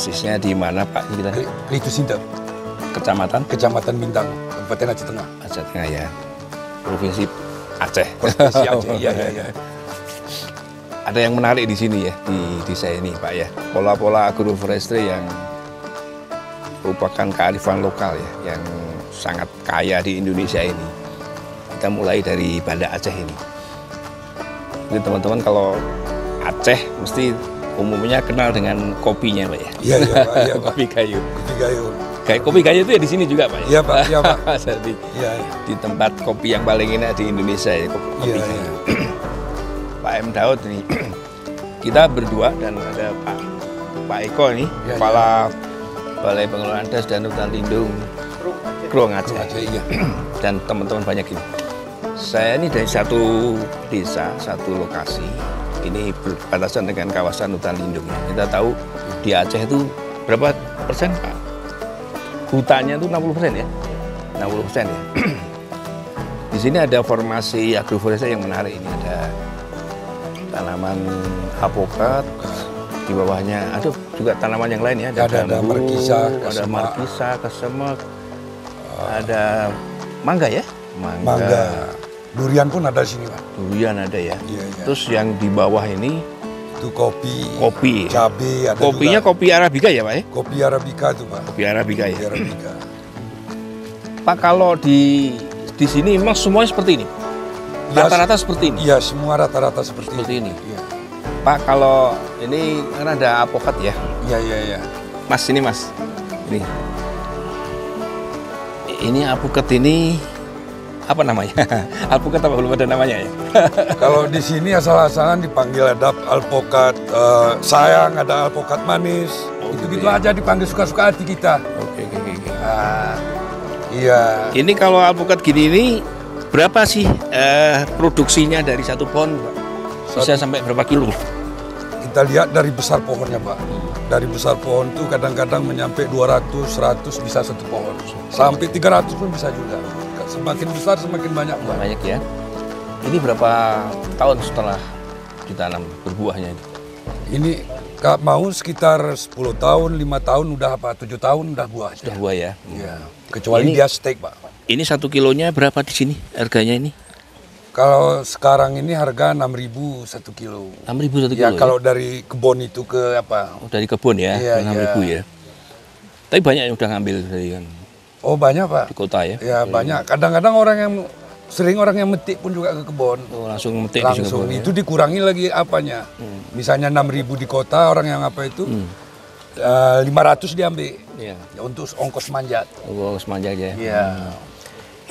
Persisnya di mana Pak? Kita Itu Sinta, kecamatan Kecamatan Bintang, Kabupaten Aceh Tengah. Aceh Tengah ya. Provinsi Aceh. Provinsi Aceh, iya. Ada yang menarik di sini ya, di desa ini Pak ya. Pola-pola agroforestry yang merupakan kearifan lokal ya, yang sangat kaya di Indonesia ini. Kita mulai dari Banda Aceh ini. Jadi teman-teman kalau Aceh mesti umumnya kenal dengan kopinya Pak ya. Iya, Pak. Iya, Pak. Kopi kayu. Kopi kayu. Kayak kopi kayu itu ya di sini juga Pak ya? Iya, Pak. Iya, Pak. Jadi Iya. di tempat kopi yang paling enak di Indonesia ya, kopi Iya, kayu. iya. Pak M. Daud ini, kita berdua dan ada Pak Eko ini, Ya, Kepala Balai Pengelolaan Das dan Hutan Lindung Grong Aceh, Iya. dan teman-teman banyak ini. Saya ini dari satu desa, satu lokasi, ini berbatasan dengan kawasan hutan lindung. Kita tahu di Aceh itu berapa persen Pak? Hutannya itu 60% ya? 60% ya? Di sini ada formasi agroforestry yang menarik ini, ada tanaman apokat, di bawahnya ada juga tanaman yang lain ya, Ada bambu, markisa, ada kesemak. markisa, kesemek, ada mangga ya, Mangga. Durian pun ada di sini, Pak. durian ada ya. Iya. Terus yang di bawah ini Itu kopi, kopi, cabai, ada kopinya juga. kopi Arabica ya Pak ya? Kopi Arabica itu, Pak. Kopi Arabica Kopi ya. Arabica. Pak, kalau di sini memang semuanya seperti ini, Ya, rata-rata seperti ini. Iya, semua rata-rata seperti Seperti ini. Iya. Pak, kalau ini kan ada apokat ya, Iya. Mas ini Mas, ini apokat ini apa namanya? Alpukat apa belum ada namanya ya? Kalau di sini asal-asalan dipanggil ada alpokat sayang, ada alpokat manis. Oh, Itu gitu gitu ya. aja dipanggil suka-suka hati kita. Oke. Nah, iya. Ini kalau alpukat gini ini berapa sih produksinya dari satu pohon, Pak? Bisa sampai berapa kilo? Kita lihat dari besar pohonnya, Pak. Dari besar pohon tuh kadang-kadang menyampai 200, 100 bisa satu pohon. Sampai 300 pun bisa juga. Semakin besar semakin banyak, Pak. Banyak ya. Ini berapa tahun setelah ditanam berbuahnya ini? Ini mau sekitar 10 tahun, 5 tahun udah apa, 7 tahun udah buah. Sudah buah ya? Iya. Kecuali Ini- dia steak, Pak. Ini 1 kilonya berapa di sini harganya ini? Kalau sekarang ini harga 6.000 1 kilo. 6.000 1 Ya kilo kalau dari kebun itu ke apa? Oh, dari kebun ya, Iya, 6.000 ya. Tapi banyak yang udah ngambil dari kan Oh banyak, Pak. di kota ya? Ya banyak. Kadang-kadang orang yang metik pun juga ke kebun. Oh, langsung metik di Langsung kebun ya? itu dikurangi lagi apanya. Misalnya 6.000 di kota, orang yang apa itu 500 diambil Iya. untuk ongkos manjat. Oh, semanjak ya. Iya.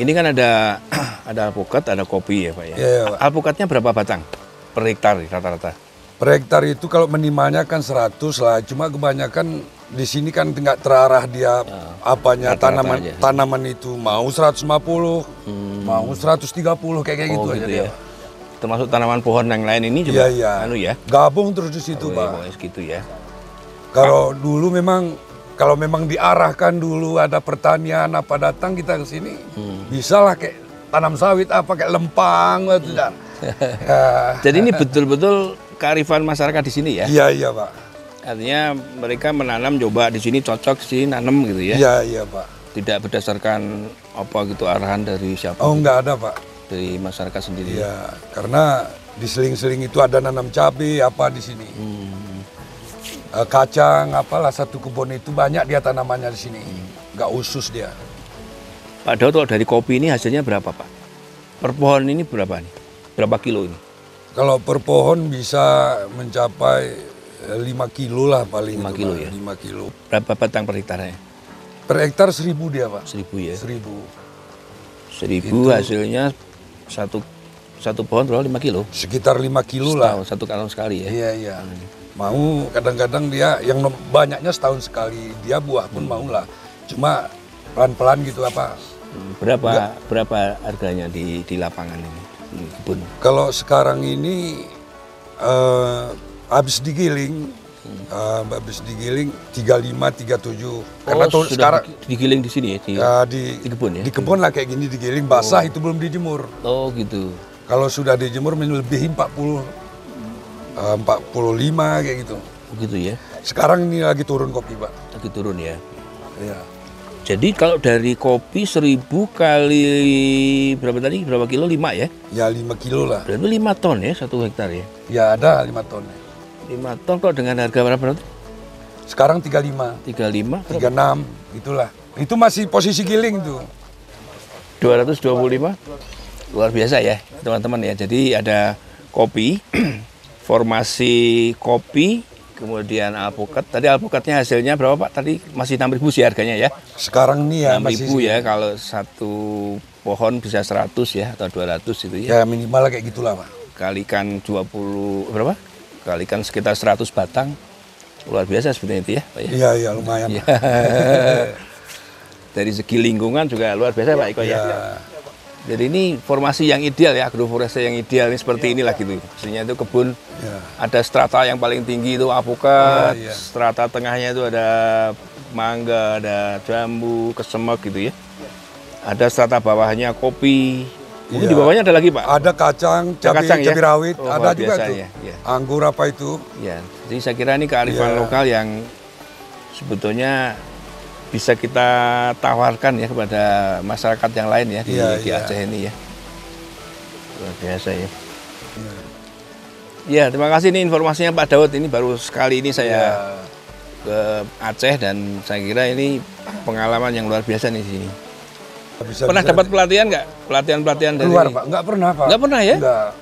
Ini kan ada alpukat, ada kopi ya Pak ya. Iya, Pak. Alpukatnya berapa batang per hektar rata-rata? Per hektar itu kalau minimalnya kan 100 lah. Cuma kebanyakan di sini kan nggak terarah dia apanya rata-rata aja. tanaman itu mau 150, mau 130 kayak gitu Oh aja gitu dia. ya. Termasuk tanaman pohon yang lain ini juga Iya. anu ya. Gabung terus di situ, Oh, Pak. iya, pokoknya segitu ya. Kalau dulu kalau memang diarahkan dulu ada pertanian apa datang kita ke sini, bisa lah kayak tanam sawit apa kayak lempang gitu dah. Ya. Jadi ini betul-betul kearifan masyarakat di sini ya. Iya, Pak. Artinya mereka menanam coba di sini cocok sih nanam gitu ya. Iya, Pak. Tidak berdasarkan apa gitu arahan dari siapa. Oh, enggak ada, Pak. Dari masyarakat sendiri. Iya, karena di seling-seling itu ada nanam cabai apa di sini. Kacang apalah satu kebun itu banyak dia tanamannya di sini. Enggak usus dia. Pak Daud, kalau dari kopi ini hasilnya berapa Pak? Per pohon ini berapa nih? Berapa kilo ini? Kalau per pohon bisa mencapai 5 kilo lah paling. 5 itu, kilo Pak. ya? 5 kilo. Berapa batang per hektarnya? Per hektar 1.000 dia, Pak. 1.000 ya. 1.000. 1.000 hasilnya satu pohon berapa 5 kilo? Sekitar 5 kilo lah. Satu tahun sekali ya. Iya. Mau kadang-kadang dia yang banyaknya setahun sekali. Dia buah pun mau lah. Cuma pelan-pelan gitu apa. Berapa harganya di lapangan ini? Di kebun. Kalau sekarang ini habis digiling, habis digiling 35, 37. Karena Oh, tahun sudah sekarang digiling di sini ya di kebun ya? Di kebun lah kayak gini digiling basah itu belum dijemur. Oh gitu. Kalau sudah dijemur melebihi 40, 45 kayak gitu. Begitu ya. Sekarang ini lagi turun kopi, Pak. Lagi turun ya. Iya. Jadi kalau dari kopi 1000 kali berapa tadi? Berapa kilo? 5 ya? Ya 5 kilo lah. Berarti 5 ton ya 1 hektar ya? Ya ada 5 ton. 5 ton kok dengan harga berapa? Sekarang 35, 35? 36, itulah. Itu masih posisi giling tuh. 225? Luar biasa ya teman-teman ya. Jadi ada kopi, formasi kopi, kemudian alpukat. Tadi alpukatnya hasilnya berapa Pak? Tadi masih 6.000 sih harganya ya? Sekarang nih ya 6.000 masih ya, kalau satu pohon bisa 100 ya atau 200 itu ya. ya minimal kayak gitulah, Pak. Kalikan 20 berapa? Kalikan sekitar 100 batang. Luar biasa sebenarnya itu ya, Pak ya. Iya, iya lumayan. Ya. Dari segi lingkungan juga luar biasa Pak Eko ya. Jadi ini formasi yang ideal ya, agroforestry yang ideal ini seperti inilah gitu. Maksudnya itu kebun ada strata yang paling tinggi itu alpukat, strata tengahnya itu ada mangga, ada jambu, kesemek gitu ya. Ada strata bawahnya kopi. Mungkin di bawahnya ada lagi Pak. Ada kacang, cabai rawit, ada juga tuh. Ya. Anggur apa itu? Ya, jadi saya kira ini kearifan lokal yang sebetulnya bisa kita tawarkan ya kepada masyarakat yang lain ya di Aceh ini ya. Luar biasa ya. Ya, terima kasih nih informasinya Pak Daud. Ini baru sekali ini saya ke Aceh dan saya kira ini pengalaman yang luar biasa nih sini. Pernah dapat pelatihan nggak? Pelatihan dari luar Pak? Nggak pernah Pak. Nggak pernah ya? Nggak.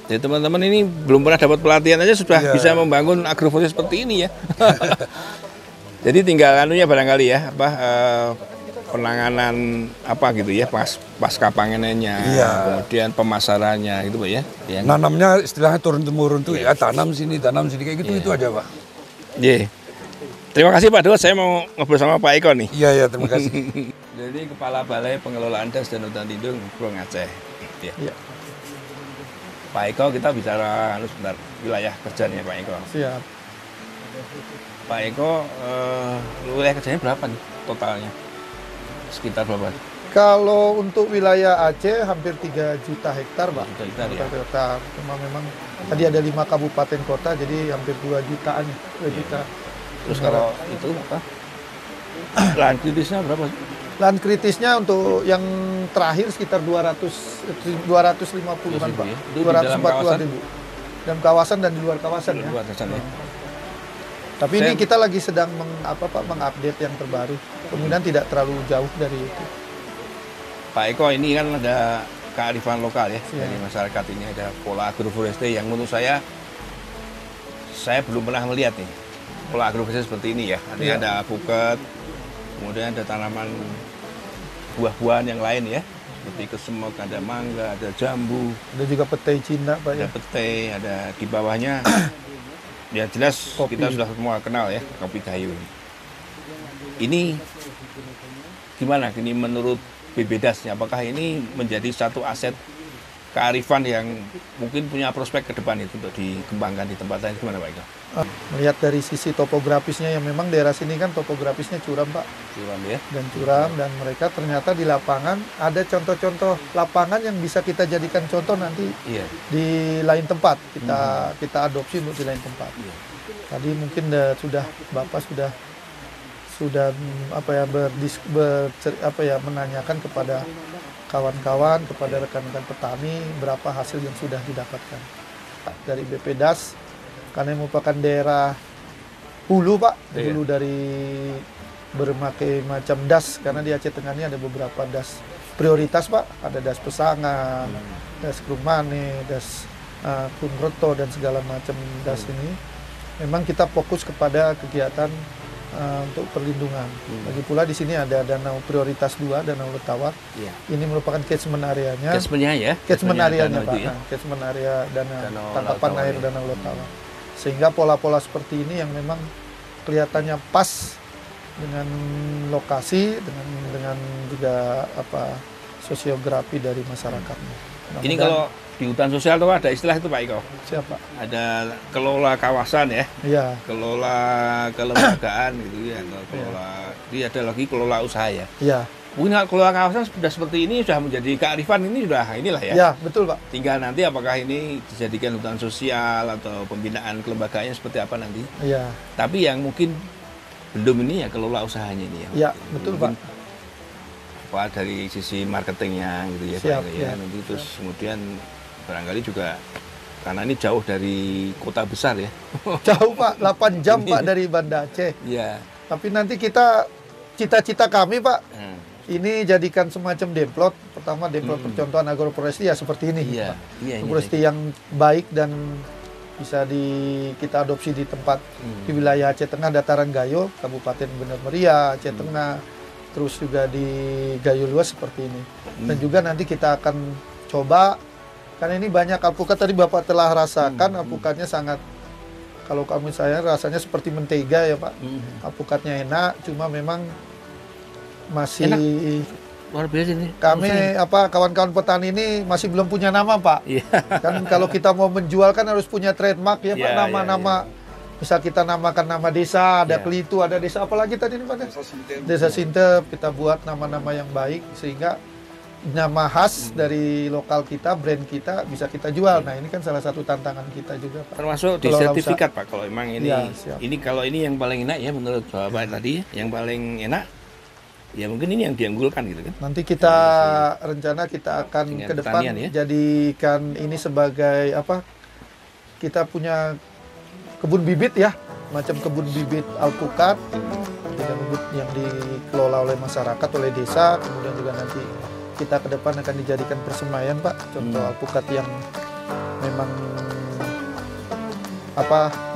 Jadi teman-teman ini belum pernah dapat pelatihan aja sudah bisa membangun agroforestry seperti ini ya. Jadi tinggal anunya barangkali ya penanganan apa gitu ya pasca panenannya, kemudian pemasarannya gitu Pak ya. Yang nanamnya istilahnya turun temurun tuh ya tanam sini kayak gitu itu aja Pak. Iya. Terima kasih Pak Daud, saya mau ngobrol sama Pak Eko nih. Iya terima kasih. Jadi Kepala Balai Pengelolaan Das dan Hutan Lindung Pro Aceh. Ya. Pak Eko, kita bicara sebentar wilayah kerjanya Pak Eko. Siap. Pak Eko, wilayah kerjanya berapa nih totalnya? Sekitar berapa? Kalau untuk wilayah Aceh hampir 3 juta hektar, Pak. 3 juta hektar, ya? Hektar. Cuma memang tadi ada 5 kabupaten kota, jadi hampir 2 jutaan. 2 juta. Terus kalau itu apa? Lahan kritisnya berapa? Lahan kritisnya untuk yang terakhir sekitar 250-an, Pak. Ya? 240 ribu. Dalam kawasan dan di luar kawasan ya. Luar kawasan ya. Tapi ini kita lagi sedang mengupdate yang terbaru. Kemudian tidak terlalu jauh dari itu. Pak Eko, ini kan ada kearifan lokal ya dari masyarakat ini, ada pola agroforestry yang menurut saya belum pernah melihat nih pola agroforestry seperti ini ya. Ada alpukat, kemudian ada tanaman buah-buahan yang lain ya, seperti kesemek, ada mangga, ada jambu, ada juga petai Cina Pak ada petai, ada di bawahnya ya jelas kopi. Kita sudah semua kenal ya kopi kayu. Ini gimana ini menurut BBDAS, apakah ini menjadi satu aset kearifan yang mungkin punya prospek ke depan itu untuk dikembangkan di tempat lain, gimana Pak Eko? Melihat dari sisi topografisnya yang memang daerah sini kan topografisnya curam Pak. Curam ya? Dan curam, dan mereka ternyata di lapangan ada contoh-contoh lapangan yang bisa kita jadikan contoh nanti di lain tempat. Kita adopsi untuk di lain tempat. Tadi mungkin Bapak sudah menanyakan kepada kawan-kawan, kepada rekan-rekan petani berapa hasil yang sudah didapatkan dari BPDAS karena merupakan daerah hulu Pak, hulu dari berbagai macam das, karena di Aceh Tengah ini ada beberapa das prioritas Pak, ada das Pesangan, das Krumane, das Kunroto dan segala macam das ini. Memang kita fokus kepada kegiatan untuk perlindungan. Lagi pula di sini ada danau prioritas 2, Danau Letawar. Ini merupakan catchment areanya. Catchment-nya ya? Catchment areanya Pak. Catchment area danau tangkapan air Danau Letawar. Sehingga pola-pola seperti ini yang memang kelihatannya pas dengan lokasi, dengan juga sosiografi dari masyarakatnya. Ini kalau di hutan sosial itu ada istilah itu Pak Eko? Siapa? Ada kelola kawasan ya? Iya. Kelola kelembagaan gitu ya, kelola. Ini ada lagi kelola usaha ya? Iya. Mungkin kalau kawasan sudah seperti ini sudah menjadi kearifan ini sudah inilah ya. Ya, betul Pak. Tinggal nanti apakah ini dijadikan hutan sosial atau pembinaan kelembagaannya seperti apa nanti. Iya. Tapi yang mungkin belum ini ya kelola usahanya ini ya. Ya, betul Mungkin Pak. apa dari sisi marketingnya gitu ya, Siap, Pak, ya. ya. Nanti terus kemudian barangkali juga karena ini jauh dari kota besar ya. Jauh Pak, 8 jam Pak dari Banda Aceh. Iya. Tapi nanti kita, cita-cita kami Pak, Hmm. ini jadikan semacam demplot. Pertama demplot percontohan agroforestry ya seperti ini. Iya, Pak. iya, ini Agroforestry yang baik dan bisa kita adopsi di tempat di wilayah Aceh Tengah, Dataran Gayo, Kabupaten Bener Meriah, Aceh Tengah, terus juga di Gayo Luas seperti ini. Dan juga nanti kita akan coba, karena ini banyak alpukat tadi Bapak telah rasakan, alpukatnya sangat, kalau kami saya rasanya seperti mentega ya Pak. Alpukatnya enak, cuma memang masih Luar biasa ini. kami kawan-kawan petani ini masih belum punya nama Pak. Iya. Kan kalau kita mau menjual kan harus punya trademark ya Pak, Iya, nama-nama. Misal kita namakan nama desa, ada Iya. Kelitu, ada desa apalagi tadi nih Pak? Desa Sintep, kita buat nama-nama yang baik sehingga nama khas dari lokal kita, brand kita bisa kita jual. Nah, ini kan salah satu tantangan kita juga Pak. Termasuk di Kelola sertifikat Pak kalau memang ini Iya, siap. ini kalau ini yang paling enak ya menurut Bapak tadi yang paling enak ya mungkin ini yang diunggulkan gitu kan. Nanti kita rencana kita akan Dengan ke depan pertanian, ya? jadikan ini sebagai kita punya kebun bibit ya, macam kebun bibit alpukat, yang dikelola oleh masyarakat, oleh desa, kemudian juga nanti kita ke depan akan dijadikan persemayan Pak, contoh alpukat yang memang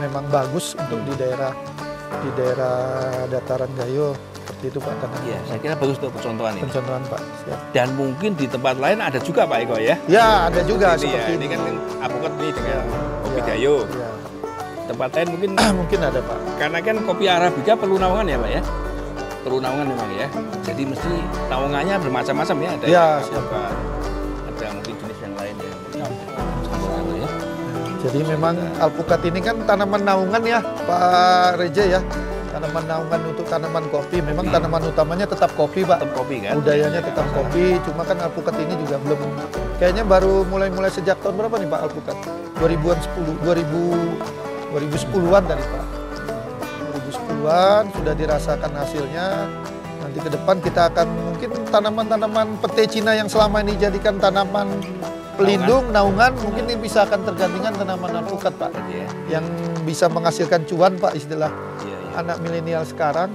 memang bagus untuk di daerah dataran Gayo seperti itu Pak. Karena Iya, saya kira bagus untuk percontohan ini. pencontohan Pak. Siap. Dan mungkin di tempat lain ada juga Pak Eko ya. Ya, ada juga Ini ya, seperti ini ini. kan alpukat ini dengan kopi Ya, gayo. ya. Tempat lain mungkin Mungkin ada Pak. karena kan kopi arabica perlu naungan ya Pak ya. Perlu naungan memang ya. Jadi mesti naungannya bermacam-macam ya. Ada Ya, yang siap. apa, ada mungkin jenis yang lain ya. Campuran ya. Jadi memang alpukat ini kan tanaman naungan ya Pak Reje ya. Tanaman naungan untuk tanaman kopi. Memang tanaman utamanya tetap kopi Pak. Tetap kopi kan. Budayanya tetap kopi. Cuma kan alpukat ini juga belum. Kayaknya baru mulai sejak tahun berapa nih Pak alpukat? 2010-an tadi Pak. 2010-an sudah dirasakan hasilnya. Nanti ke depan kita akan mungkin tanaman-tanaman pete Cina yang selama ini jadikan tanaman pelindung, naungan, mungkin ini bisa akan tergantikan tanaman alpukat Pak. Iya. Yang bisa menghasilkan cuan Pak, istilah Iya, iya. anak milenial sekarang.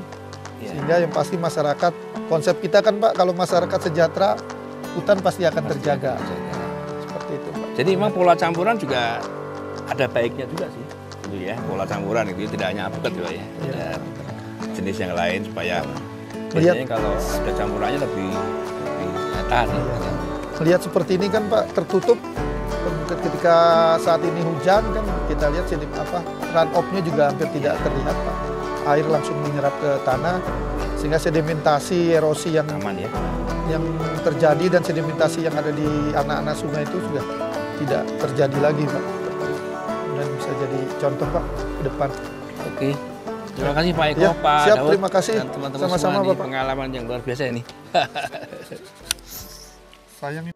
Iya. Sehingga yang pasti masyarakat, konsep kita kan Pak, kalau masyarakat sejahtera, hutan pasti akan terjaga. Seperti itu Pak. Jadi memang pola campuran juga ada baiknya juga sih. Itu ya, pola campuran itu tidak hanya alpukat juga ya. Ada jenis yang lain supaya biasanya kalau ada campurannya lebih tahan ya. Melihat seperti ini kan Pak, tertutup. Ketika saat ini hujan kan kita lihat run off-nya juga hampir tidak terlihat Pak. Air langsung menyerap ke tanah sehingga sedimentasi, erosi yang Aman ya. yang terjadi dan sedimentasi yang ada di anak-anak sungai itu sudah tidak terjadi lagi Pak. Dan bisa jadi contoh Pak ke depan. Oke. Terima kasih Pak Eko, Ya, Pak siap, Daud, terima kasih. dan teman-teman Sama-sama, semua. Ini Bapak. pengalaman yang luar biasa ini. Sayang